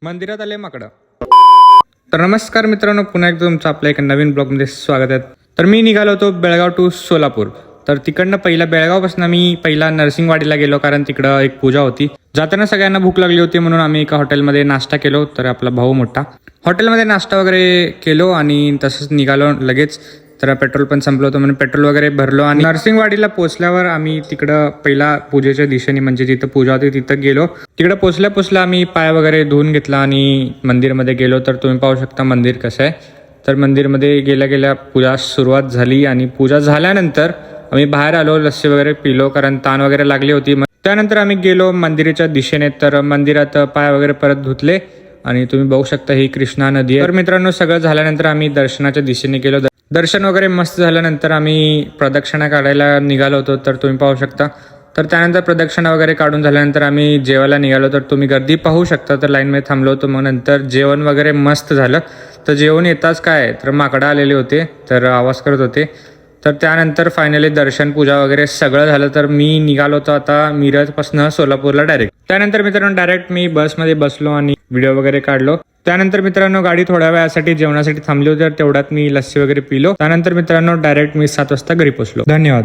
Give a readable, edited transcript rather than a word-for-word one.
मंदिरात आले माकडं. तर नमस्कार मित्रांनो, पुन्हा एकदा तुमचं आपल्या एका नवीन ब्लॉगमध्ये स्वागत आहे. तर मी निघालो होतो बेळगाव टू सोलापूर. तर तिकडनं बेळगावपासून मी पहिला नरसिंगवाडीला गेलो, कारण तिकडं एक पूजा होती. जाताना सगळ्यांना भूक लागली होती म्हणून आम्ही एका हॉटेलमध्ये नाश्ता केलो. तर आपला भाऊ मोठा हॉटेलमध्ये नाश्ता वगैरे केलो आणि तसंच निघालो लगेच. तर पेट्रोल पण संपलं होतं म्हणून पेट्रोल वगैरे भरलो आणि नरसिंगवाडीला पोहोचल्यावर आम्ही तिकडं पहिला पूजेच्या दिशेने म्हणजे जिथं पूजा होती तिथं गेलो. तिकडं पोचल्या आम्ही पाय वगैरे धुवून घेतला आणि मंदिरमध्ये गेलो. तर तुम्ही पाहू शकता मंदिर कसं आहे. तर मंदिरमध्ये गेल्या पूजा सुरुवात झाली आणि पूजा झाल्यानंतर आम्ही बाहेर आलो, लस्सी वगैरे पिलो कारण ताण वगैरे लागली होती. त्यानंतर आम्ही गेलो मंदिराच्या दिशेने. तर मंदिरात पाय वगैरे परत धुतले आणि तुम्ही बघू शकता ही कृष्णा नदी आहे. तर मित्रांनो, सगळं झाल्यानंतर आम्ही दर्शनाच्या दिशेने गेलो. दर्शन वगैरे मस्त झाल्यानंतर आम्ही प्रदक्षिणा काढायला निघालो होतो. तर तुम्ही पाहू शकता. तर त्यानंतर प्रदक्षिणा वगैरे काढून झाल्यानंतर आम्ही जेवायला निघालो. तर तुम्ही गर्दी पाहू शकता. तर लाईनमध्ये थांबलो होतो. मग नंतर जेवण वगैरे मस्त झालं. तर जेवण येताच काय तर माकडं आलेले होते, तर आवाज करत होते. तर त्यानंतर फायनली दर्शन पूजा वगैरे सगळं झालं. तर मी निघालो होतो आता मिरजपासून सोलापूरला डायरेक्ट. त्यानंतर मित्रांनो डायरेक्ट मी बसमध्ये बसलो आणि व्हिडिओ वगैरे काढलो. त्यानंतर मित्रांनो गाडी थोड्या वेळासाठी जेवणासाठी थांबली होती. तर तेवढ्यात मी लस्सी वगैरे पिलो. त्यानंतर मित्रांनो डायरेक्ट मी 7 वाजता घरी पोहोचलो. धन्यवाद.